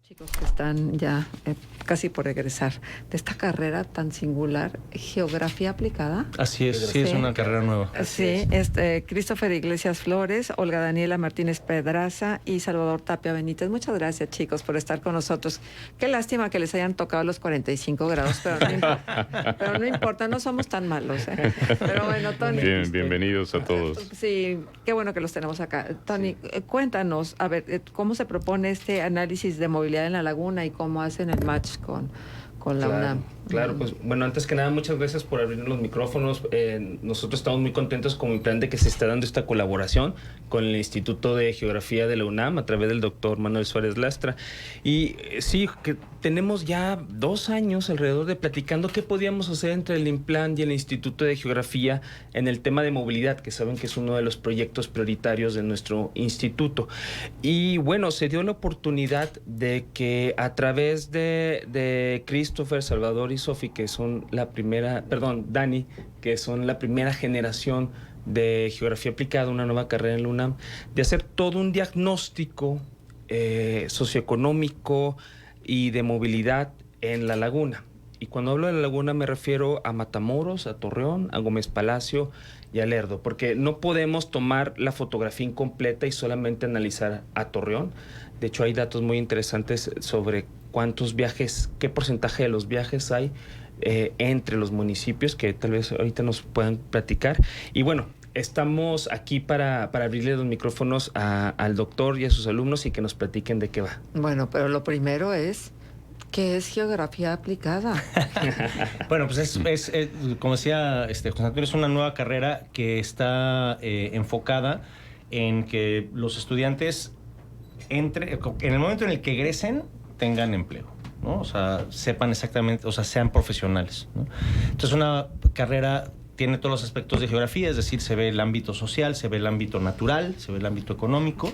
Chicos que están ya casi por egresar de esta carrera tan singular, Geografía Aplicada. Así es, sí, es una carrera nueva. Sí, Christopher Iglesias Flores, Olga Daniela Martínez Pedraza y Salvador Tapia Benítez. Muchas gracias, chicos, por estar con nosotros. Qué lástima que les hayan tocado los 45 grados, pero no importa. Pero no importa, no somos tan malos, ¿eh? Pero bueno, Tony. Bien, bienvenidos a todos. Sí, qué bueno que los tenemos acá. Tony, cuéntanos, a ver, ¿cómo se propone este análisis de movilidad en la laguna y cómo hacen el match con la UNAM? Claro, pues bueno, antes que nada, muchas gracias por abrir los micrófonos. Nosotros estamos muy contentos con el plan de que se está dando esta colaboración con el Instituto de Geografía de la UNAM a través del doctor Manuel Suárez Lastra. Y sí, que tenemos ya 2 años alrededor de platicando qué podíamos hacer entre el INPLAN y el Instituto de Geografía en el tema de movilidad, que saben que es uno de los proyectos prioritarios de nuestro instituto. Y bueno, se dio la oportunidad de que a través de Christopher, Salvador y Sofi, que son Dani, que son la primera generación de Geografía Aplicada, una nueva carrera en la UNAM, de hacer todo un diagnóstico socioeconómico y de movilidad en la laguna. Y cuando hablo de la laguna me refiero a Matamoros, a Torreón, a Gómez Palacio y a Lerdo, porque no podemos tomar la fotografía incompleta y solamente analizar a Torreón. De hecho, hay datos muy interesantes sobre cuántos viajes, qué porcentaje de los viajes hay entre los municipios, que tal vez ahorita nos puedan platicar. Y bueno, estamos aquí para abrirle los micrófonos al doctor y a sus alumnos y que nos platiquen de qué va. Bueno, pero lo primero es, ¿qué es Geografía Aplicada? Bueno, pues es como decía José Antonio, es una nueva carrera que está enfocada en que los estudiantes en el momento en el que egresen tengan empleo, ¿no? O sea, sepan exactamente, o sea, sean profesionales, ¿no? Entonces, una carrera tiene todos los aspectos de geografía, es decir, se ve el ámbito social, se ve el ámbito natural, se ve el ámbito económico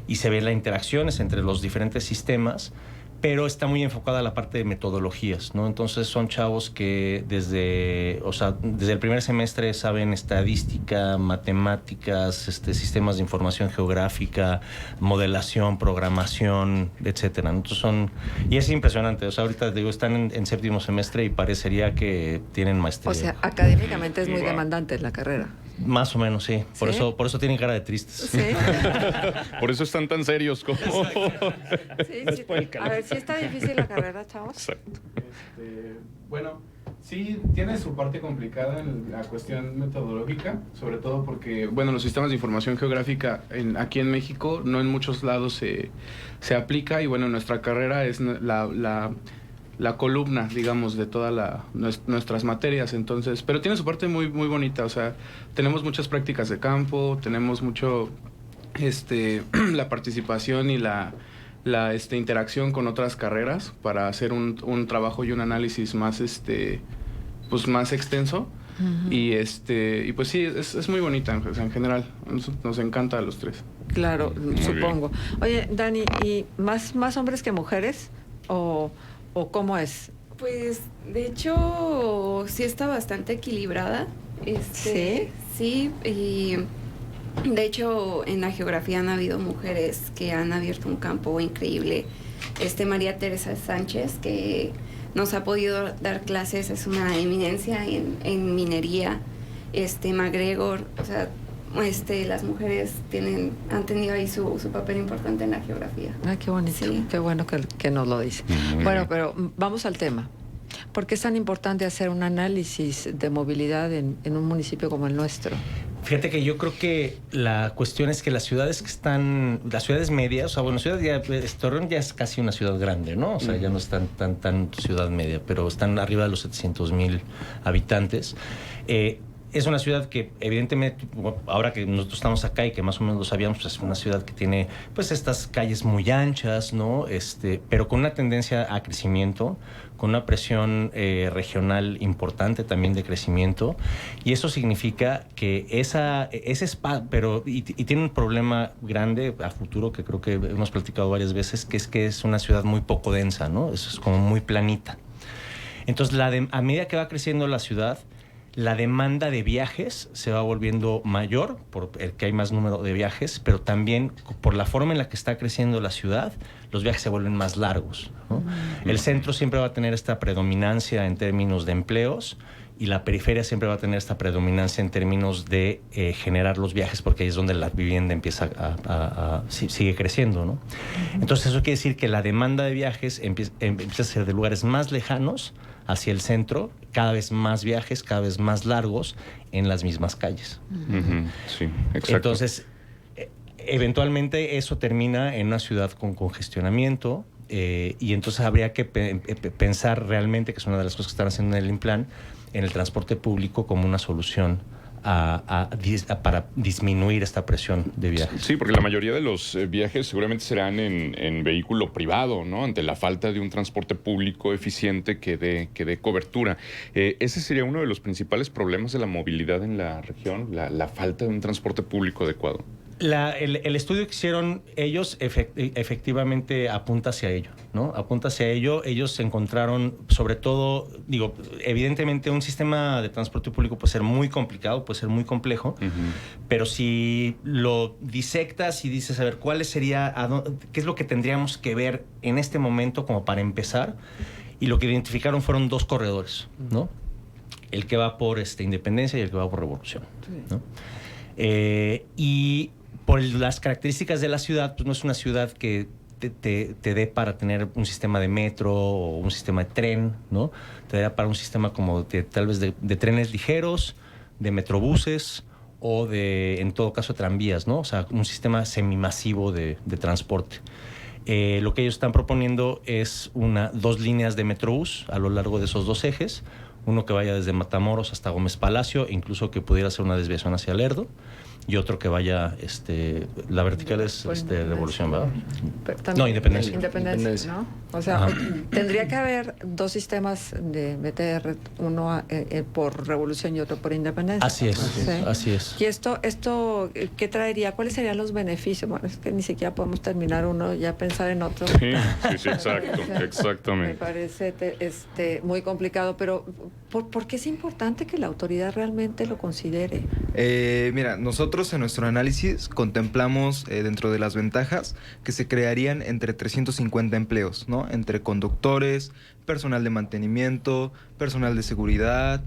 y se ven las interacciones entre los diferentes sistemas, pero está muy enfocada a la parte de metodologías, ¿no? Entonces son chavos que desde el primer semestre saben estadística, matemáticas, sistemas de información geográfica, modelación, programación, etcétera. Entonces y es impresionante. O sea, ahorita digo, están en 7º semestre y parecería que tienen maestría. O sea, académicamente es muy demandante la carrera. Más o menos, sí. ¿Sí? Por eso tienen cara de tristes. Sí. Por eso están tan serios como... Sí. A ver, ¿sí está difícil la carrera, chavos? Exacto. Bueno, sí tiene su parte complicada en la cuestión metodológica, sobre todo porque, bueno, los sistemas de información geográfica aquí en México no en muchos lados se aplica, y bueno, nuestra carrera es la columna, digamos, de todas nuestras materias. Entonces, pero tiene su parte muy, muy bonita. O sea, tenemos muchas prácticas de campo, tenemos mucho la participación y la interacción con otras carreras para hacer un trabajo y un análisis más pues más extenso. Uh-huh. Y pues sí, es muy bonita, o sea, en general nos encanta a los tres. Claro, supongo. Oye, Dani, ¿y más hombres que mujeres o cómo es? Pues de hecho sí está bastante equilibrada. ¿Sí? Sí, y de hecho en la geografía han habido mujeres que han abierto un campo increíble. María Teresa Sánchez, que nos ha podido dar clases, es una eminencia en minería. MacGregor, o sea, las mujeres han tenido ahí su papel importante en la geografía. Ah, qué bonito, sí. Qué bueno que nos lo dice. Bueno, pero vamos al tema. ¿Por qué es tan importante hacer un análisis de movilidad en un municipio como el nuestro? Fíjate que yo creo que la cuestión es que las ciudades medias, o sea, bueno, Torreón ya es casi una ciudad grande, ¿no? O sea, ya no es tan ciudad media, pero están arriba de los 700,000 habitantes. Es una ciudad que, evidentemente, ahora que nosotros estamos acá y que más o menos lo sabíamos, pues es una ciudad que tiene, pues, estas calles muy anchas, ¿no? Pero con una tendencia a crecimiento, con una presión regional importante también de crecimiento, y eso significa que ese espacio, y tiene un problema grande a futuro que creo que hemos platicado varias veces, que es una ciudad muy poco densa, ¿no? Eso es como muy planita. Entonces, a medida que va creciendo la ciudad, la demanda de viajes se va volviendo mayor, porque hay más número de viajes, pero también por la forma en la que está creciendo la ciudad, los viajes se vuelven más largos, ¿no? El centro siempre va a tener esta predominancia en términos de empleos, y la periferia siempre va a tener esta predominancia en términos de generar los viajes, porque ahí es donde la vivienda empieza sigue creciendo, ¿no? Entonces eso quiere decir que la demanda de viajes empieza a ser de lugares más lejanos hacia el centro, cada vez más viajes, cada vez más largos en las mismas calles. Sí, exacto. Entonces, eventualmente eso termina en una ciudad con congestionamiento, y entonces habría que pensar realmente, que es una de las cosas que están haciendo en el Implan, en el transporte público como una solución para disminuir esta presión de viajes. Sí, porque la mayoría de los viajes seguramente serán en vehículo privado, ¿no? Ante la falta de un transporte público eficiente que dé cobertura. Ese sería uno de los principales problemas de la movilidad en la región, la falta de un transporte público adecuado. El estudio que hicieron ellos efectivamente apunta hacia ello, ¿no? Apunta hacia ello. Ellos encontraron, sobre todo, evidentemente un sistema de transporte público puede ser muy complicado, puede ser muy complejo, pero si lo disectas y dices, a ver, qué es lo que tendríamos que ver en este momento como para empezar, y lo que identificaron fueron 2 corredores, ¿no? El que va por Independencia y el que va por Revolución, ¿no? Y por las características de la ciudad, pues no es una ciudad que te dé para tener un sistema de metro o un sistema de tren, ¿no? Te da para un sistema como tal vez de trenes ligeros, de metrobuses o en todo caso, tranvías, ¿no? O sea, un sistema semimasivo de transporte. Lo que ellos están proponiendo es 2 líneas de metrobús a lo largo de esos 2 ejes, uno que vaya desde Matamoros hasta Gómez Palacio, incluso que pudiera hacer una desviación hacia Lerdo, y otro que vaya, la vertical es Revolución, ¿verdad? No, Independencia. Independencia, ¿no? O sea, tendría que haber 2 sistemas de BTR, uno por Revolución y otro por Independencia. Así es, ¿Sí? así es. ¿Y esto qué traería? ¿Cuáles serían los beneficios? Bueno, es que ni siquiera podemos terminar uno, ya pensar en otro. Sí, exacto, exactamente. Me parece muy complicado, pero ¿por qué es importante que la autoridad realmente lo considere? Mira, nosotros en nuestro análisis contemplamos dentro de las ventajas que se crearían entre 350 empleos, ¿no? Entre conductores, personal de mantenimiento, personal de seguridad,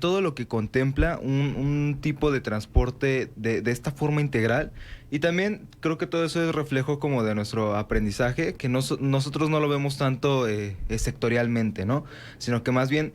todo lo que contempla un tipo de transporte de esta forma integral. Y también creo que todo eso es reflejo como de nuestro aprendizaje, que nosotros no lo vemos tanto sectorialmente, ¿no? Sino que más bien,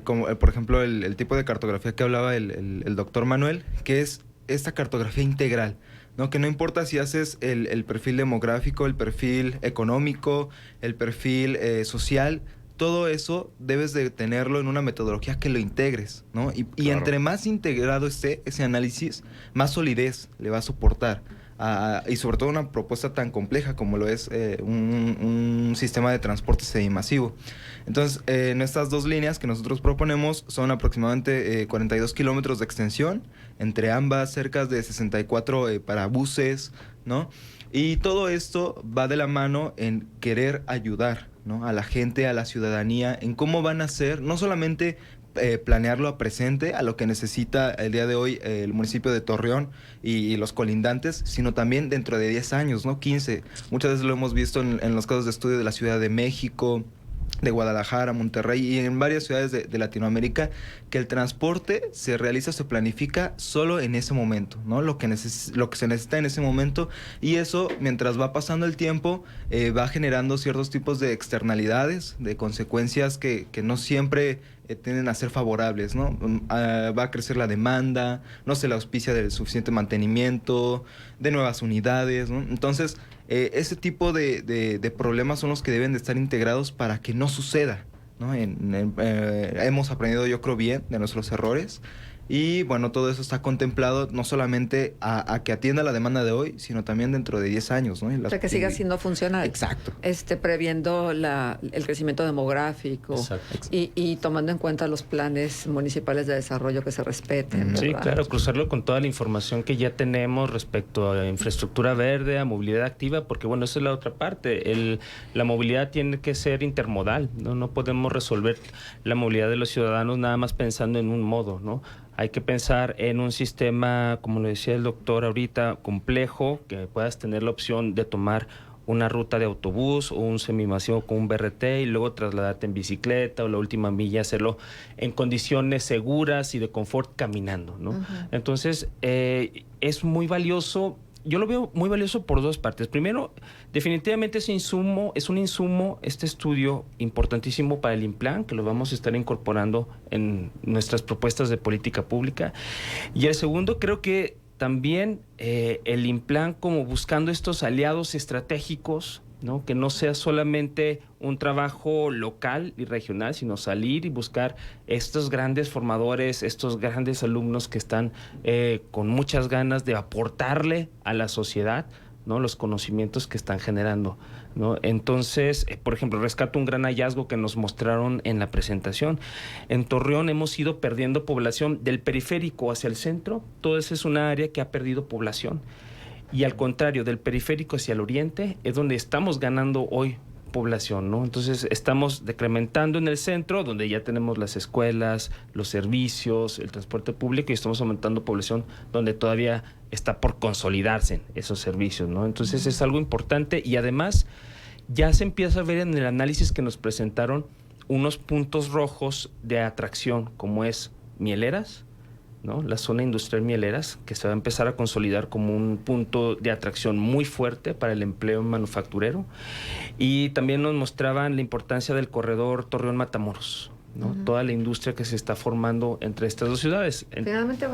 por ejemplo, el tipo de cartografía que hablaba el doctor Manuel, que es esta cartografía integral, ¿no? Que no importa si haces el perfil demográfico, el perfil económico, el perfil social, todo eso debes de tenerlo en una metodología que lo integres, ¿no? Y Claro. entre más integrado esté ese análisis, más solidez le va a soportar. Y sobre todo una propuesta tan compleja como lo es un sistema de transporte semimasivo. Entonces, en estas 2 líneas que nosotros proponemos son aproximadamente 42 kilómetros de extensión, entre ambas cerca de 64 para buses, ¿no? Y todo esto va de la mano en querer ayudar, ¿no? A la gente, a la ciudadanía, en cómo van a ser, no solamente planearlo a presente, a lo que necesita el día de hoy el municipio de Torreón y los colindantes, sino también dentro de 10 años, ¿no? 15. Muchas veces lo hemos visto en los casos de estudio de la Ciudad de México, de Guadalajara, Monterrey y en varias ciudades de Latinoamérica, que el transporte se realiza, se planifica solo en ese momento, ¿no? Lo que se necesita en ese momento, y eso, mientras va pasando el tiempo, va generando ciertos tipos de externalidades, de consecuencias que no siempre tienden a ser favorables, ¿no? Va a crecer la demanda, no se le auspicia del suficiente mantenimiento, de nuevas unidades, ¿no? Entonces, ese tipo de problemas son los que deben de estar integrados para que no suceda, ¿no? Hemos aprendido, yo creo, bien de nuestros errores, Y bueno, todo eso está contemplado no solamente a que atienda la demanda de hoy, sino también dentro de 10 años, ¿no? O sea, que siga siendo funcional. Exacto. Previendo el crecimiento demográfico y tomando en cuenta los planes municipales de desarrollo que se respeten. Sí, ¿verdad? claro, cruzarlo con toda la información que ya tenemos respecto a infraestructura verde, a movilidad activa, porque bueno, esa es la otra parte. La movilidad tiene que ser intermodal, ¿no? No podemos resolver la movilidad de los ciudadanos nada más pensando en un modo, ¿no? Hay que pensar en un sistema, como lo decía el doctor ahorita, complejo, que puedas tener la opción de tomar una ruta de autobús o un semimasivo con un BRT y luego trasladarte en bicicleta o la última milla hacerlo en condiciones seguras y de confort caminando, ¿no? Entonces, es muy valioso. Yo lo veo muy valioso por dos partes. Primero, definitivamente es un insumo, este estudio importantísimo para el INPLAN, que lo vamos a estar incorporando en nuestras propuestas de política pública. Y el segundo, creo que también el INPLAN, como buscando estos aliados estratégicos, ¿no? Que no sea solamente un trabajo local y regional, sino salir y buscar estos grandes formadores, estos grandes alumnos que están con muchas ganas de aportarle a la sociedad, ¿no? Los conocimientos que están generando, ¿no? Entonces, por ejemplo, rescato un gran hallazgo que nos mostraron en la presentación. En Torreón hemos ido perdiendo población del periférico hacia el centro. Todo eso es una área que ha perdido población. Y al contrario, del periférico hacia el oriente es donde estamos ganando hoy población, ¿no? Entonces estamos decrementando en el centro, donde ya tenemos las escuelas, los servicios, el transporte público, y estamos aumentando población donde todavía está por consolidarse esos servicios, ¿no? Entonces es algo importante y además ya se empieza a ver en el análisis que nos presentaron unos puntos rojos de atracción, como es Mieleras, ¿no? La zona industrial Mieleras, que se va a empezar a consolidar como un punto de atracción muy fuerte para el empleo manufacturero. Y también nos mostraban la importancia del corredor Torreón-Matamoros, ¿no? Toda la industria que se está formando entre estas dos ciudades. Finalmente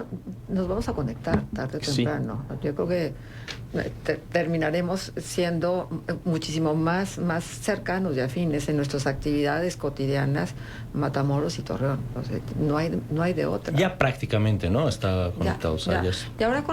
nos vamos a conectar tarde o temprano. Yo creo que terminaremos siendo muchísimo más cercanos y afines en nuestras actividades cotidianas, Matamoros y Torreón. O sea, no hay de otra. Ya prácticamente, ¿no? Está conectado. Y ahora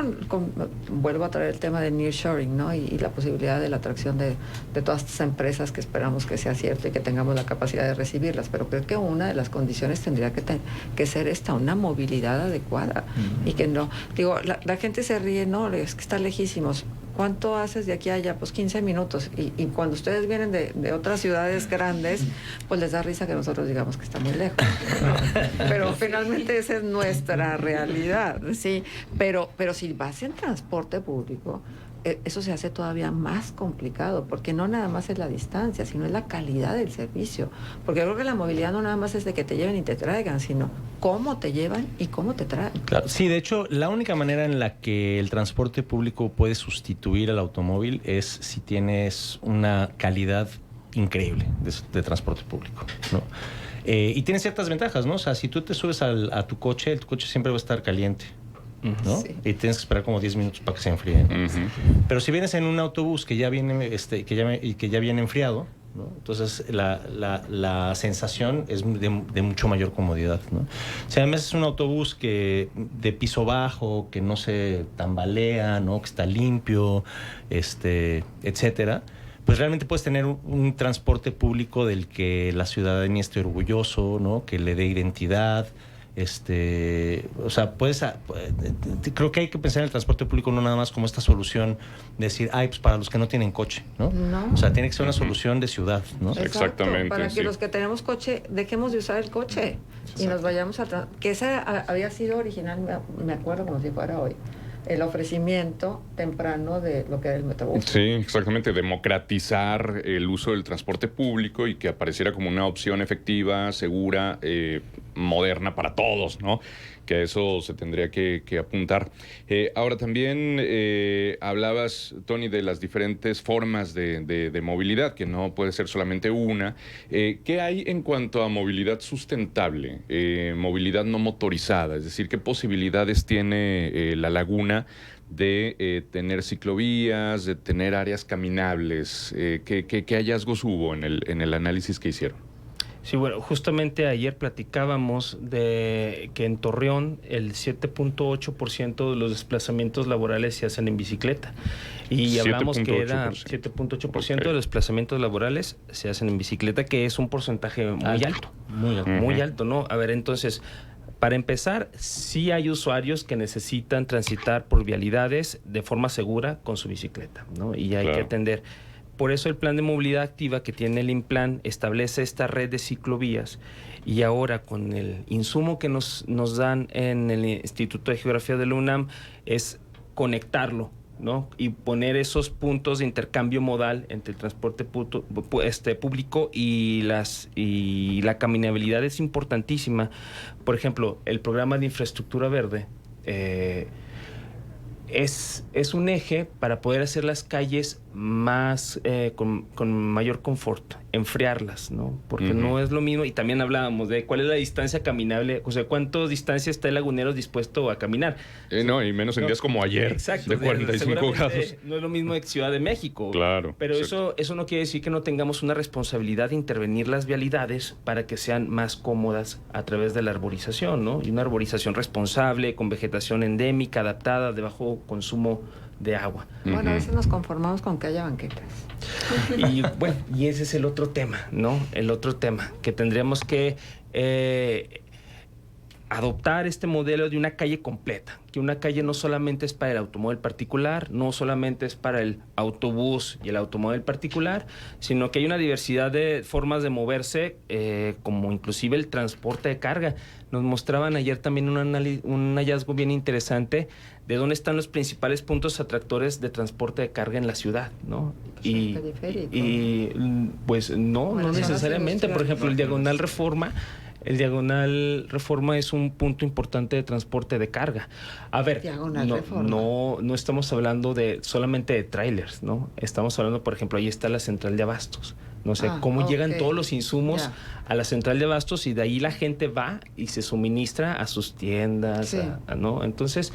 vuelvo a traer el tema de nearshoring, ¿no? Y la posibilidad de la atracción de todas estas empresas que esperamos que sea cierto y que tengamos la capacidad de recibirlas. Pero creo que una de las condiciones tendría que ser una movilidad adecuada. Y que no, digo, la gente se ríe, no, es que está lejísimos. ¿Cuánto haces de aquí a allá? Pues 15 minutos. Y cuando ustedes vienen de otras ciudades grandes, pues les da risa que nosotros digamos que está muy lejos, ¿no? Pero finalmente esa es nuestra realidad, ¿sí? Pero si vas en transporte público, eso se hace todavía más complicado, porque no nada más es la distancia, sino es la calidad del servicio. Porque yo creo que la movilidad no nada más es de que te lleven y te traigan, sino cómo te llevan y cómo te traen. Claro, sí, de hecho, la única manera en la que el transporte público puede sustituir al automóvil es si tienes una calidad increíble de transporte público, ¿no? Y tiene ciertas ventajas, ¿no? O sea, si tú te subes a tu coche, el coche siempre va a estar caliente, ¿no? Sí. Y tienes que esperar como 10 minutos para que se enfríe, ¿no? Pero si vienes en un autobús que ya viene que ya viene enfriado, ¿no? Entonces la sensación es de mucho mayor comodidad, ¿no? Si además es un autobús de piso bajo, que no se tambalea, ¿no? Que está limpio, etcétera, pues realmente puedes tener un transporte público del que la ciudadanía esté orgulloso, ¿no? Que le dé identidad. O sea, creo que hay que pensar en el transporte público no nada más como esta solución de decir, pues para los que no tienen coche, ¿no? O sea, tiene que ser una solución de ciudad, ¿no? Exacto, exactamente. Para que los que tenemos coche dejemos de usar el coche y nos vayamos que esa había sido original, me acuerdo como si fuera hoy, el ofrecimiento temprano de lo que era el Metrobús. Sí, exactamente, democratizar el uso del transporte público y que apareciera como una opción efectiva, segura, moderna para todos, ¿no? Que a eso se tendría que apuntar. Ahora también hablabas, Tony, de las diferentes formas de movilidad, que no puede ser solamente una. ¿Qué hay en cuanto a movilidad sustentable, movilidad no motorizada? Es decir, ¿qué posibilidades tiene La Laguna de tener ciclovías, de tener áreas caminables? ¿Qué hallazgos hubo en el análisis que hicieron? Sí, bueno, justamente ayer platicábamos de que en Torreón el 7.8% de los desplazamientos laborales se hacen en bicicleta. Y hablamos que era 7.8% de los desplazamientos laborales se hacen en bicicleta, que es un porcentaje muy alto. Muy alto, ¿no? A ver, entonces, para empezar, sí hay usuarios que necesitan transitar por vialidades de forma segura con su bicicleta, ¿no? Y hay que atender. Por eso el plan de movilidad activa que tiene el INPLAN establece esta red de ciclovías, y ahora con el insumo que nos dan en el Instituto de Geografía de la UNAM es conectarlo, ¿no? Y poner esos puntos de intercambio modal entre el transporte público y la caminabilidad es importantísima. Por ejemplo, el programa de infraestructura verde es un eje para poder hacer las calles más con mayor confort, enfriarlas, ¿no? Porque no es lo mismo, y también hablábamos de cuál es la distancia caminable, o sea, cuánta distancia está el lagunero dispuesto a caminar. No, y menos en días como ayer, exacto, de 45 grados. No es lo mismo de Ciudad de México. Claro. Pero eso no quiere decir que no tengamos una responsabilidad de intervenir las vialidades para que sean más cómodas a través de la arborización, ¿no? Y una arborización responsable, con vegetación endémica, adaptada, de bajo consumo de agua. Bueno, a veces nos conformamos con que haya banquetas. Y bueno, y ese es el otro tema, ¿no? El otro tema, que tendríamos que adoptar este modelo de una calle completa, que una calle no solamente es para el automóvil particular, no solamente es para el autobús y el automóvil particular, sino que hay una diversidad de formas de moverse, como inclusive el transporte de carga. Nos mostraban ayer también un hallazgo bien interesante de dónde están los principales puntos atractores de transporte de carga en la ciudad, ¿no? Y pues no necesariamente. Por ejemplo, el Diagonal Reforma. El Diagonal Reforma es un punto importante de transporte de carga. A ver, no estamos hablando solamente de trailers, ¿no? Estamos hablando, por ejemplo, ahí está la central de abastos. No sé cómo llegan todos los insumos a la central de abastos, y de ahí la gente va y se suministra a sus tiendas, ¿no? Entonces,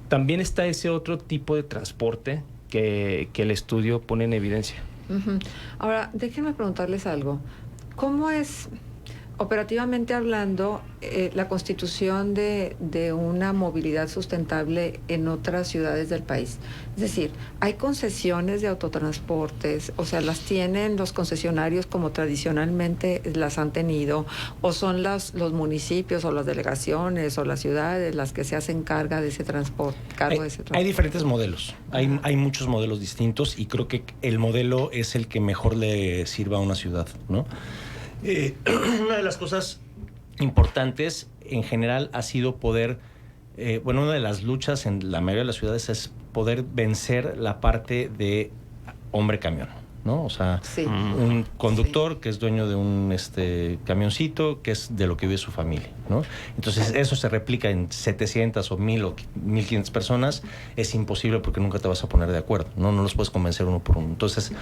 también está ese otro tipo de transporte que el estudio pone en evidencia. Ahora, déjenme preguntarles algo. ¿Cómo es, operativamente hablando, la constitución de una movilidad sustentable en otras ciudades del país? Es decir, ¿hay concesiones de autotransportes? O sea, ¿las tienen los concesionarios como tradicionalmente las han tenido? ¿O son los municipios o las delegaciones o las ciudades las que se hacen cargo de ese transporte? Hay diferentes modelos. Hay muchos modelos distintos, y creo que el modelo es el que mejor le sirva a una ciudad, ¿no? Una de las cosas importantes en general ha sido poder, una de las luchas en la mayoría de las ciudades es poder vencer la parte de hombre camión, ¿no? O sea, un conductor que es dueño de un camioncito, que es de lo que vive su familia, ¿no? Entonces, eso se replica en 700 o 1000 o 1500 personas. Es imposible, porque nunca te vas a poner de acuerdo, ¿no? No los puedes convencer uno por uno. Entonces,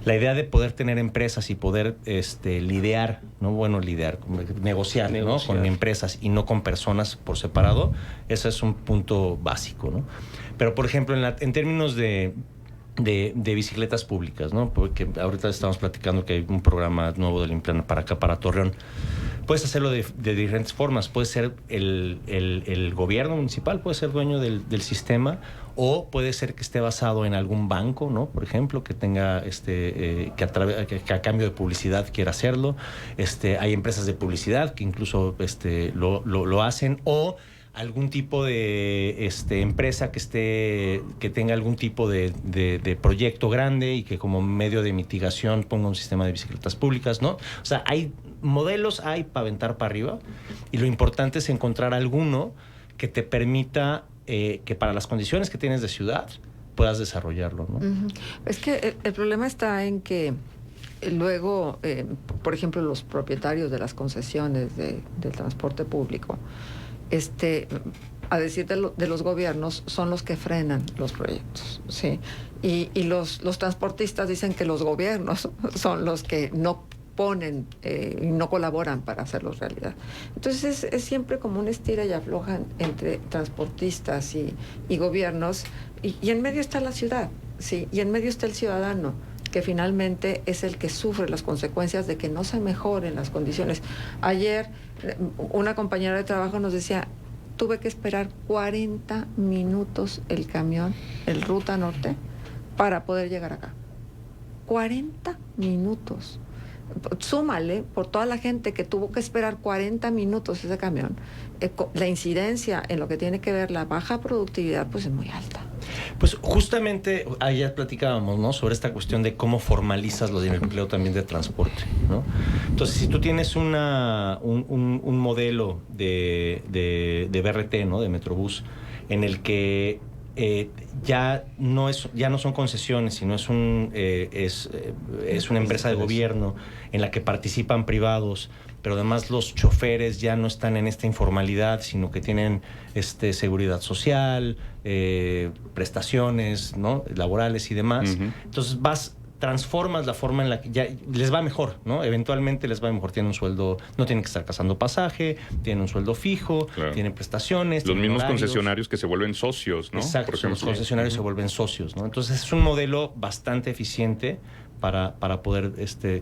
la idea de poder tener empresas y poder lidiar, ¿no? Bueno, negociar, ¿no? Con empresas y no con personas por separado, ese es un punto básico, ¿no? Pero, por ejemplo, en términos de bicicletas públicas, ¿no? Porque ahorita estamos platicando que hay un programa nuevo del INPLAN para acá, para Torreón. Puedes hacerlo de diferentes formas. Puede ser el gobierno municipal, puede ser dueño del sistema, o puede ser que esté basado en algún banco, ¿no? Por ejemplo, que tenga que a cambio de publicidad quiera hacerlo. Hay empresas de publicidad que incluso lo hacen, o algún tipo de empresa que tenga algún tipo de proyecto grande y que como medio de mitigación ponga un sistema de bicicletas públicas, ¿no? O sea, hay modelos, hay para aventar para arriba, y lo importante es encontrar alguno que te permita que para las condiciones que tienes de ciudad puedas desarrollarlo, ¿no? Es que el problema está en que luego, por ejemplo, los propietarios de las concesiones del transporte público, a decir de los gobiernos, son los que frenan los proyectos, ¿sí? Y los transportistas dicen que los gobiernos son los que no ponen y no colaboran para hacerlos realidad. Entonces es siempre como un estira y afloja entre transportistas y gobiernos, y en medio está la ciudad, ¿sí? Y en medio está el ciudadano, que finalmente es el que sufre las consecuencias de que no se mejoren las condiciones. Ayer una compañera de trabajo nos decía, tuve que esperar 40 minutos el camión, el Ruta Norte, para poder llegar acá. 40 minutos. Súmale por toda la gente que tuvo que esperar 40 minutos ese camión. La incidencia en lo que tiene que ver la baja productividad, pues es muy alta. Pues justamente ayer platicábamos, ¿no?, sobre esta cuestión de cómo formalizas lo del empleo también de transporte, ¿no? Entonces, si tú tienes un modelo de BRT, ¿no?, de Metrobús, en el que ya no son concesiones, sino es una empresa de gobierno en la que participan privados, pero además los choferes ya no están en esta informalidad, sino que tienen seguridad social, prestaciones, ¿no?, laborales y demás. Uh-huh. Entonces transformas la forma en la que ya les va mejor, ¿no? Eventualmente les va mejor, tienen un sueldo, no tienen que estar cazando pasaje, tienen un sueldo fijo, claro, tienen prestaciones, los tienen mismos horarios. Concesionarios que se vuelven socios, ¿no? Exacto, los concesionarios se vuelven socios, ¿no? Entonces es un modelo bastante eficiente para poder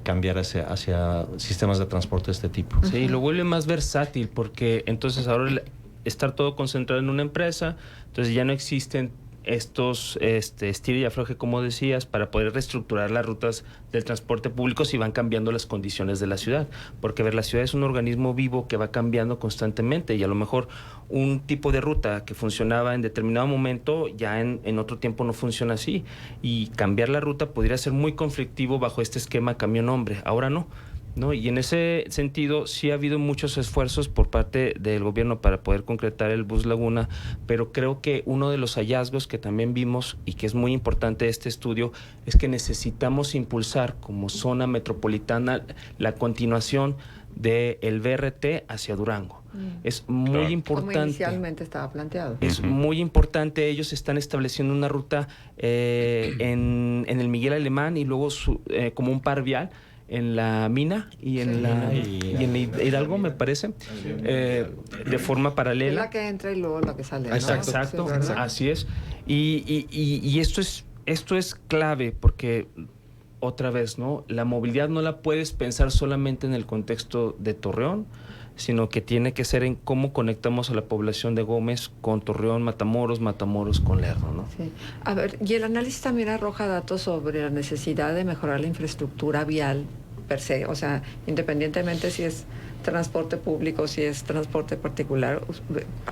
cambiar hacia sistemas de transporte de este tipo. Sí, lo vuelve más versátil, porque entonces ahora estar todo concentrado en una empresa, entonces ya no existen estos estira y afloje, como decías, para poder reestructurar las rutas del transporte público si van cambiando las condiciones de la ciudad, porque la ciudad es un organismo vivo que va cambiando constantemente, y a lo mejor un tipo de ruta que funcionaba en determinado momento ya en otro tiempo no funciona así, y cambiar la ruta podría ser muy conflictivo bajo este esquema camión-hombre. Ahora no, y en ese sentido sí ha habido muchos esfuerzos por parte del gobierno para poder concretar el Bus Laguna, pero creo que uno de los hallazgos que también vimos y que es muy importante de este estudio es que necesitamos impulsar como zona metropolitana la continuación del BRT hacia Durango. Es muy importante. Como inicialmente estaba planteado. Es muy importante. Ellos están estableciendo una ruta en el Miguel Alemán y luego como un par vial en la Mina y en en Hidalgo, me parece, de forma paralela. Es la que entra y luego la que sale, ¿no? Exacto, Sí, así es. Y esto es clave, porque otra vez, ¿no?, la movilidad no la puedes pensar solamente en el contexto de Torreón, sino que tiene que ser en cómo conectamos a la población de Gómez con Torreón, Matamoros con Lerdo, ¿no? Sí. A ver, y el análisis también arroja datos sobre la necesidad de mejorar la infraestructura vial per se, o sea, independientemente si es transporte público, si es transporte particular,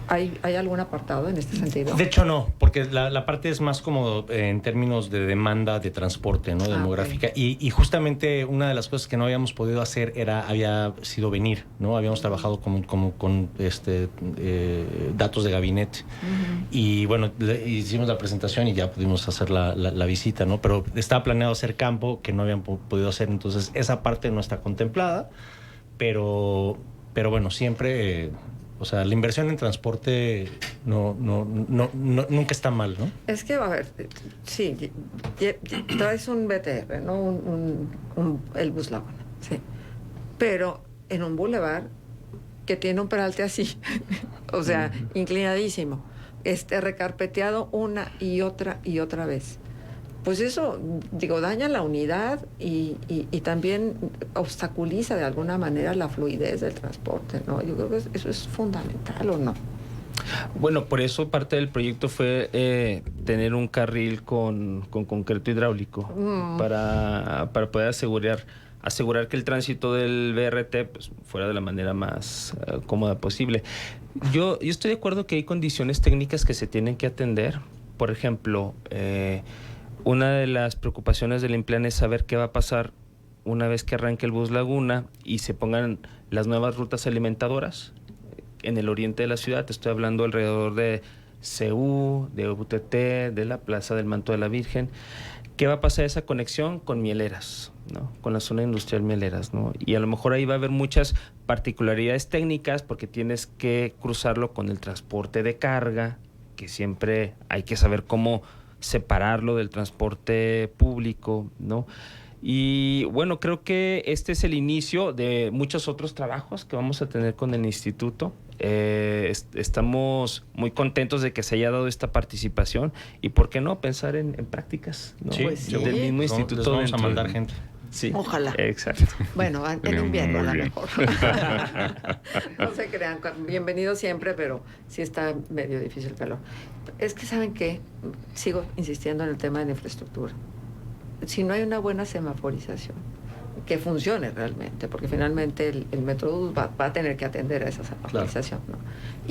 ¿hay algún apartado en este sentido? De hecho no, porque la parte es más como en términos de demanda de transporte, ¿no?, demográfica. Okay. Y justamente una de las cosas que no habíamos podido hacer había sido venir, ¿no? Habíamos trabajado con datos de gabinete. Uh-huh. Y bueno, hicimos la presentación y ya pudimos hacer la visita, ¿no? Pero estaba planeado hacer campo que no habían podido hacer, entonces esa parte no está contemplada. Pero bueno, siempre, o sea, la inversión en transporte nunca está mal, ¿no? Es que, a ver, sí, traes un BTR, ¿no? El Bus Laguna, sí. Pero en un bulevar que tiene un peralte así, o sea, inclinadísimo, recarpeteado una y otra vez. Pues eso, daña la unidad y también obstaculiza de alguna manera la fluidez del transporte, ¿no? Yo creo que eso es fundamental, ¿o no? Bueno, por eso parte del proyecto fue tener un carril con concreto hidráulico para poder asegurar que el tránsito del BRT pues, fuera de la manera más cómoda posible. Yo estoy de acuerdo que hay condiciones técnicas que se tienen que atender. Por ejemplo, una de las preocupaciones del INPLAN es saber qué va a pasar una vez que arranque el Bus Laguna y se pongan las nuevas rutas alimentadoras en el oriente de la ciudad. Te estoy hablando alrededor de CU, de UTT, de la Plaza del Manto de la Virgen. ¿Qué va a pasar esa conexión con Mieleras, ¿no?, con la zona industrial Mieleras, ¿no? Y a lo mejor ahí va a haber muchas particularidades técnicas porque tienes que cruzarlo con el transporte de carga, que siempre hay que saber cómo separarlo del transporte público, ¿no? Y bueno, creo que este es el inicio de muchos otros trabajos que vamos a tener con el instituto. Estamos muy contentos de que se haya dado esta participación y por qué no pensar en prácticas, ¿no? Sí, Pues sí. Del mismo les instituto. vamos a dentro mandar de- gente. Sí. Ojalá. Exacto. Bueno, en Sería invierno a muy lo bien. mejor. No se crean, bienvenidos siempre, pero sí está medio difícil el calor. Es que, ¿saben qué? Sigo insistiendo en el tema de la infraestructura. Si no hay una buena semaforización, que funcione realmente, porque finalmente el Metrobús va a tener que atender a esa semaforización, ¿no?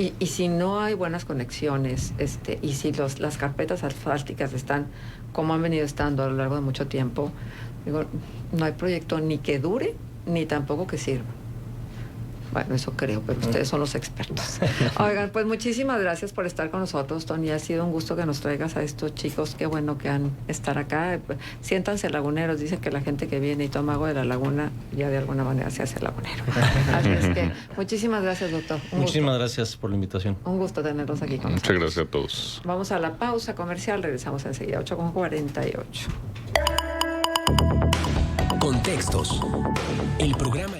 Y si no hay buenas conexiones, y si las carpetas asfálticas están como han venido estando a lo largo de mucho tiempo, digo, no hay proyecto ni que dure, ni tampoco que sirva. Bueno, eso creo, pero ustedes son los expertos. Oigan, pues muchísimas gracias por estar con nosotros, Tony. Ha sido un gusto que nos traigas a estos chicos. Qué bueno que han estar acá. Siéntanse laguneros. Dicen que la gente que viene y toma agua de la laguna ya de alguna manera se hace lagunero. Así es que muchísimas gracias, doctor. Muchísimas gracias por la invitación. Un gusto tenerlos aquí con Muchas nosotros. gracias a todos. Vamos a la pausa comercial. Regresamos enseguida, 8:48. Contextos. El programa